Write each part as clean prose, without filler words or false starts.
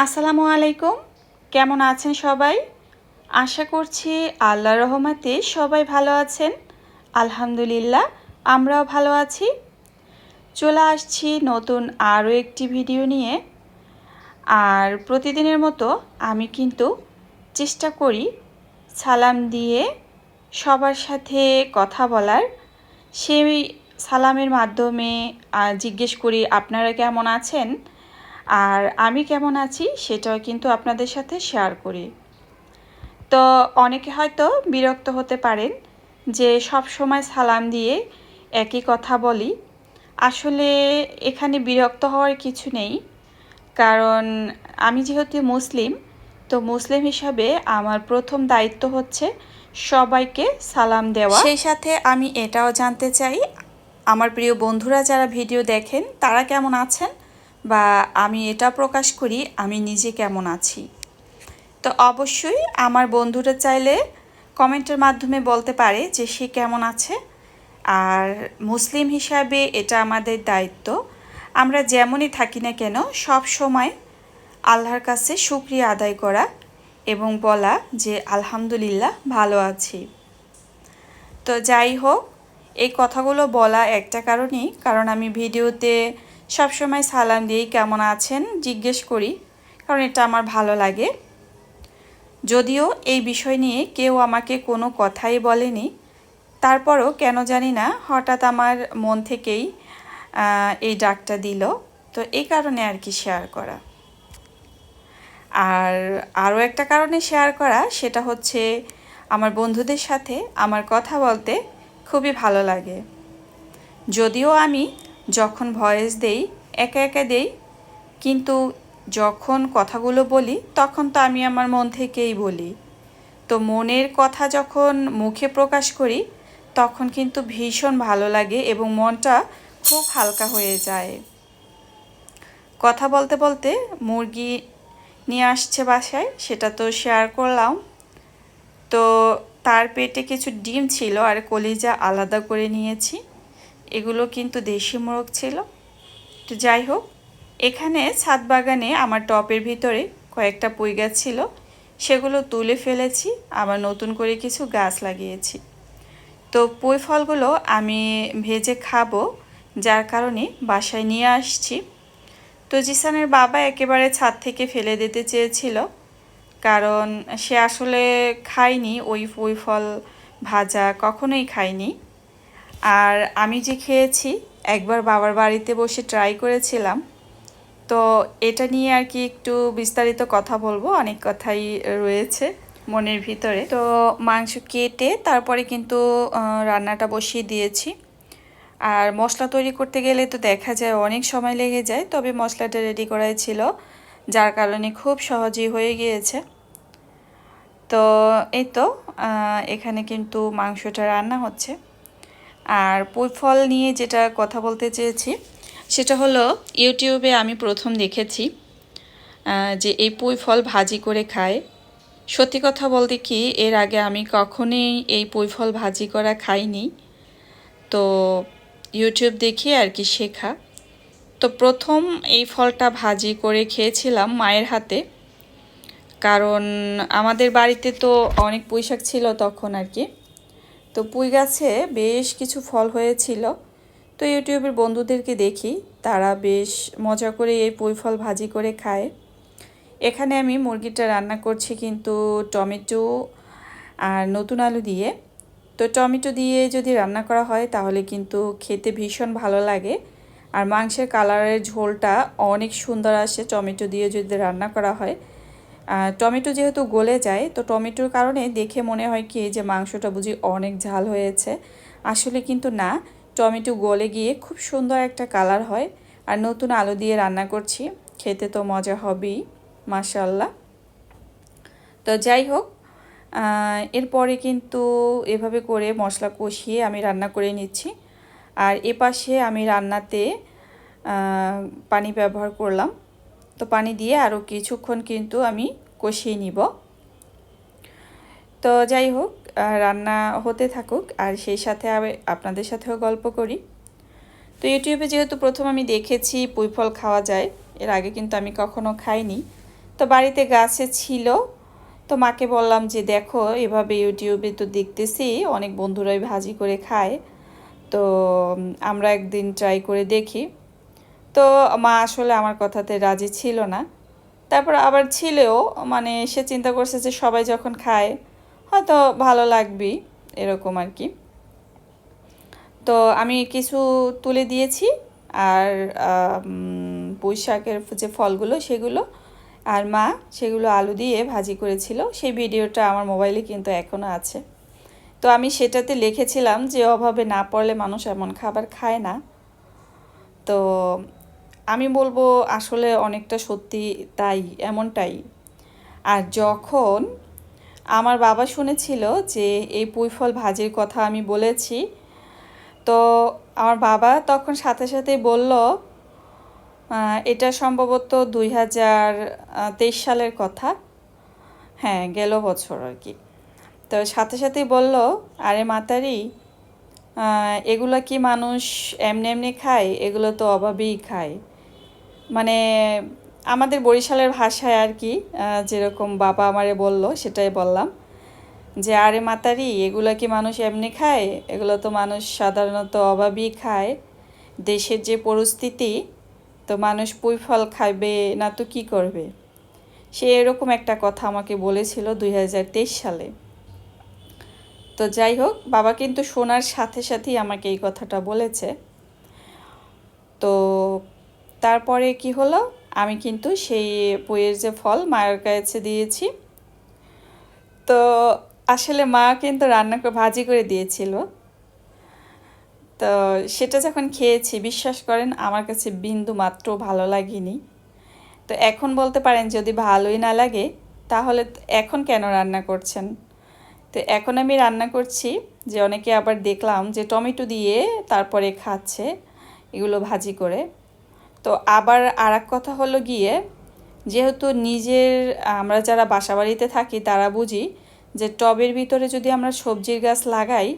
আসসালামু আলাইকুম। কেমন আছেন সবাই? আশা করছি আল্লাহর রহমতে সবাই ভালো আছেন। আলহামদুলিল্লাহ, আমরাও ভালো আছি। চলে আসছি নতুন আরও একটি ভিডিও নিয়ে। আর প্রতিদিনের মতো আমি কিন্তু চেষ্টা করি সালাম দিয়ে সবার সাথে কথা বলার। সেই সালামের মাধ্যমে জিজ্ঞেস করি আপনারা কেমন আছেন, আর আমি কেমন আছি সেটাও কিন্তু আপনাদের সাথে শেয়ার করি। তো অনেকে হয়তো বিরক্ত হতে পারেন যে সব সময় সালাম দিয়ে একই কথা বলি। আসলে এখানে বিরক্ত হওয়ার কিছু নেই, কারণ আমি যেহেতু মুসলিম, তো মুসলিম হিসাবে আমার প্রথম দায়িত্ব হচ্ছে সবাইকে সালাম দেওয়া। সেই সাথে আমি এটাও জানতে চাই আমার প্রিয় বন্ধুরা যারা ভিডিও দেখেন তারা কেমন আছেন, বা আমি এটা প্রকাশ করি আমি নিজে কেমন আছি। তো অবশ্যই আমার বন্ধুরা চাইলে কমেন্টের মাধ্যমে বলতে পারে যে সে কেমন আছে। আর মুসলিম হিসাবে এটা আমাদের দায়িত্ব, আমরা যেমনই থাকি না কেন সব সময় আল্লাহর কাছে শুকরিয়া আদায় করা এবং বলা যে আলহামদুলিল্লাহ ভালো আছি। তো যাই হোক, এই কথাগুলো বলা একটা কারণেই, কারণ আমি ভিডিওতে সবসময় সালাম দিয়েই কেমন আছেন জিজ্ঞেস করি, কারণ এটা আমার ভালো লাগে। যদিও এই বিষয় নিয়ে কেউ আমাকে কোনো কথাই বলেনি, তারপরও কেন জানি না হঠাৎ আমার মন থেকেই এই ডাকটা দিল। তো এই কারণে আর কি শেয়ার করা। আর আরও একটা কারণে শেয়ার করা, সেটা হচ্ছে আমার বন্ধুদের সাথে আমার কথা বলতে খুবই ভালো লাগে। যদিও আমি যখন ভয়েস দেই একা একা দেই, কিন্তু যখন কথাগুলো বলি তখন তো আমি আমার মন থেকেই বলি। তো মনের কথা যখন মুখে প্রকাশ করি তখন কিন্তু ভীষণ ভালো লাগে এবং মনটা খুব হালকা হয়ে যায়। কথা বলতে বলতে মুরগি নিয়ে আসছে বাসায়, সেটা তো শেয়ার করলাম। তো তার পেটে কিছু ডিম ছিল আর কলিজা আলাদা করে নিয়েছি। এগুলো কিন্তু দেশি মোরগ ছিল। তো যাই হোক, এখানে ছাদ বাগানে আমার টবের ভিতরে কয়েকটা পুঁই গাছ ছিল, সেগুলো তুলে ফেলেছি, আবার নতুন করে কিছু গাছ লাগিয়েছি। তো পুঁই ফলগুলো আমি ভেজে খাবো, যার কারণে বাসায় নিয়ে আসছি। তো জিসানের বাবা একেবারে ছাদ থেকে ফেলে দিতে চেয়েছিল, কারণ সে আসলে খায়নি ওই পুঁই ফল ভাজা, কখনোই খায়নি। আর আমি যে খেয়েছি, একবার বাবার বাড়িতে বসে ট্রাই করেছিলাম। তো এটা নিয়ে আর কি একটু বিস্তারিত কথা বলবো, অনেক কথাই রয়েছে মনের ভিতরে। তো মাংস কেটে তারপরে কিন্তু রান্নাটা বসিয়ে দিয়েছি। আর মশলা তৈরি করতে গেলে তো দেখা যায় অনেক সময় লেগে যায়, তবে মশলাটা রেডি করাই ছিল, যার কারণে খুব সহজেই হয়ে গিয়েছে। তো এই তো এখানে কিন্তু মাংসটা রান্না হচ্ছে। আর পুঁই ফল নিয়ে যেটা কথা বলতে চেয়েছি সেটা হলো, ইউটিউবে আমি প্রথম দেখেছি যে এই পুঁই ফল ভাজি করে খায়। সত্যি কথা বলতে কি, এর আগে আমি কখনোই এই পুঁই ফল ভাজি করা খাইনি। তো ইউটিউব দেখে আর কি শেখা। তো প্রথম এই ফলটা ভাজি করে খেয়েছিলাম মায়ের হাতে, কারণ আমাদের বাড়িতে তো অনেক পুঁই শাক ছিল তখন আর কি। তো পুঁই গাছে বেশ কিছু ফল হয়েছিল। তো ইউটিউবের বন্ধুদেরকে দেখি তারা বেশ মজা করে এই পুঁই ফল ভাজি করে খায়। এখানে আমি মুরগিটা রান্না করছি কিন্তু টমেটো আর নতুন আলু দিয়ে। তো টমেটো দিয়ে যদি রান্না করা হয় তাহলে কিন্তু খেতে ভীষণ ভালো লাগে, আর মাংসের কালারের ঝোলটা অনেক সুন্দর আসে টমেটো দিয়ে যদি রান্না করা হয়। টমেটো যেহেতু গলে যায়, তো টমেটোর কারণে দেখে মনে হয় কি যে মাংসটা বুঝি অনেক ঝাল হয়েছে। আসলে কিন্তু না, টমেটো গলে গিয়ে খুব সুন্দর একটা কালার হয়। আর নতুন আলু দিয়ে রান্না করছি, খেতে তো মজা হবেই, মাশাআল্লাহ। তো যাই হোক, এরপরে কিন্তু এভাবে করে মশলা কষিয়ে আমি রান্না করে নিচ্ছি। আর এপাশে আমি রান্নাতে পানি ব্যবহার করলাম। তো পানি দিয়ে আরও কিছুক্ষণ কিন্তু আমি কষিয়ে নিব। তো যাই হোক, রান্না হতে থাকুক আর সেই সাথে আপনাদের সাথেও গল্প করি। তো ইউটিউবে যেহেতু প্রথম আমি দেখেছি পুঁই ফল খাওয়া যায়, এর আগে কিন্তু আমি কখনো খাইনি। তো বাড়িতে গাছে ছিল, তো মাকে বললাম যে দেখো এভাবে ইউটিউবে তো দেখতেছি অনেক বন্ধুরাই ভাজি করে খায়, তো আমরা একদিন ট্রাই করে দেখি। তো মা আসলে আমার কথাতে রাজি ছিল না। তারপর আবার ছিলেও, মানে সে চিন্তা করছে যে সবাই যখন খায় হয়তো ভালো লাগবেই, এরকম আর কি। তো আমি কিছু তুলে দিয়েছি, আর পুঁই শাকের যে ফলগুলো সেগুলো, আর মা সেগুলো আলু দিয়ে ভাজি করেছিল। সেই ভিডিওটা আমার মোবাইলে কিন্তু এখনও আছে। তো আমি সেটাতে লিখেছিলাম যে অভাবে না পড়লে মানুষ এমন খাবার খায় না। তো আমি বলবো আসলে অনেকটা সত্যি, তাই এমনটাই। আর যখন আমার বাবা শুনেছিল যে এই পুঁই ফল ভাজির কথা আমি বলেছি, তো আমার বাবা তখন সাথে সাথেই বলল, এটা সম্ভবত 2023 সালের কথা, হ্যাঁ গেল বছর আর কি। তো সাথে সাথেই বলল, আরে মাতারি, এগুলো কি মানুষ এমনি এমনি খায়? এগুলো তো অভাবেই খায়। মানে আমাদের বরিশালের ভাষায় আর কি, যেরকম বাবা আমারে বলল সেটাই বললাম, যে আরে মাতারি, এগুলো কি মানুষ এমনি খায়? এগুলো তো মানুষ সাধারণত অভাবেই খায়। দেশের যে পরিস্থিতি, তো মানুষ পুঁই ফল খাইবে না তো কি করবে? সে এরকম একটা কথা আমাকে বলেছিল 2023 সালে। তো যাই হোক, বাবা কিন্তু শোনার সাথে সাথেই আমাকে এই কথাটা বলেছে। তো তারপরে কি হলো, আমি কিন্তু সেই পুঁইয়ের যে ফল মায়ের কাছে দিয়েছি। তো আসলে মা কিন্তু রান্না করে ভাজি করে দিয়েছিল। তো সেটা যখন খেয়েছি, বিশ্বাস করেন আমার কাছে বিন্দু মাত্র ভালো লাগেনি। তো এখন বলতে পারেন যদি ভালোই না লাগে তাহলে এখন কেন রান্না করছেন? তো এখন আমি রান্না করছি, যে অনেকে আবার দেখলাম যে টমেটো দিয়ে তারপরে খাচ্ছে এগুলো ভাজি করে। তো আবার আর এক কথা হলো গিয়ে, যেহেতু নিজের আমরা যারা বাসাবাড়িতে থাকি তারা বুঝি যে টবের ভিতরে যদি আমরা সবজির গাছ লাগাই,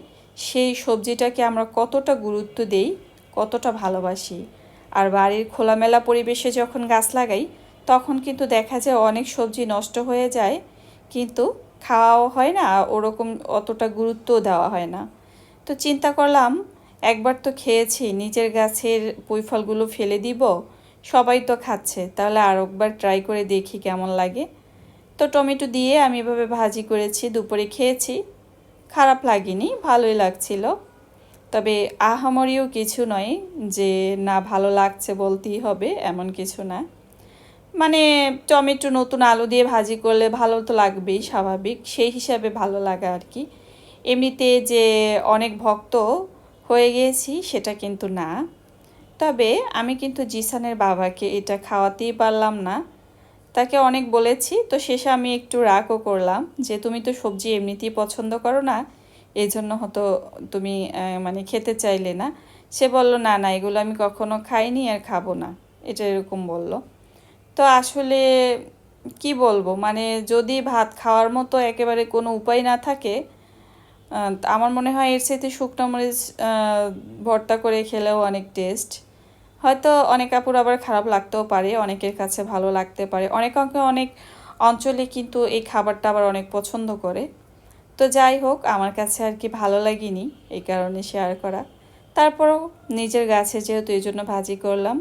সেই সবজিটাকে আমরা কতটা গুরুত্ব দেই, কতটা ভালোবাসি। আর বাড়ির খোলামেলা পরিবেশে যখন গাছ লাগাই, তখন কিন্তু দেখা যায় অনেক সবজি নষ্ট হয়ে যায়, কিন্তু খাওয়াও হয় না, ওরকম অতটা গুরুত্বও দেওয়া হয় না। তো চিন্তা করলাম একবার তো খেয়েছি, নিজের গাছের পুঁই ফলগুলো ফেলে দিব, সবাই তো খাচ্ছে, তাহলে আর একবার ট্রাই করে দেখি কেমন লাগে। তো টমেটো দিয়ে আমি এভাবে ভাজি করেছি, দুপুরে খেয়েছি, খারাপ লাগেনি, ভালোই লাগছিল। তবে আহামরিও কিছু নয় যে না ভালো লাগছে বলতেই হবে, এমন কিছু না। মানে টমেটো নতুন আলু দিয়ে ভাজি করলে ভালো তো লাগবেই, স্বাভাবিক, সেই হিসাবে ভালো লাগা আর কি। এমনিতে যে অনেক ভক্ত হয়ে গিয়েছি সেটা কিন্তু না। তবে আমি কিন্তু জিসানের বাবাকে এটা খাওয়াতেই পারলাম না। তাকে অনেক বলেছি, তো শেষে আমি একটু রাগও করলাম যে তুমি তো সবজি এমনিতেই পছন্দ করো না, এই জন্য হয়তো তুমি মানে খেতে চাইলে না। সে বলল না না, এগুলো আমি কখনো খাইনি আর খাবো না, এটা এরকম বলল। তো আসলে কি বলবো, মানে যদি ভাত খাওয়ার মতো একেবারে কোনো উপায় না থাকে, আমার মনে হয় এর সাথে শুকনো মরিচ ভর্তা করে খেলেও অনেক টেস্ট। হয়তো অনেক আপুর আবার খারাপ লাগতেও পারে, অনেকের কাছে ভালো লাগতে পারে, অনেক অঞ্চলে কিন্তু এই খাবারটা আবার অনেক পছন্দ করে। তো যাই হোক, আমার কাছে আর কি ভালো লাগেনি, এই কারণে শেয়ার করা। তারপরও নিজের গাছে যেহেতু এই জন্য ভাজি করলাম।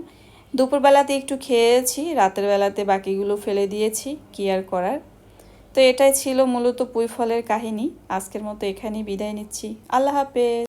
দুপুরবেলাতে একটু খেয়েছি, রাতের বেলাতে বাকিগুলো ফেলে দিয়েছি, কি আর করার। তো এটাই ছিল মূলত পুঁই ফলের কাহিনী। আজকের মতো এখানেই বিদায় নিচ্ছি। আল্লাহ হাফেজ।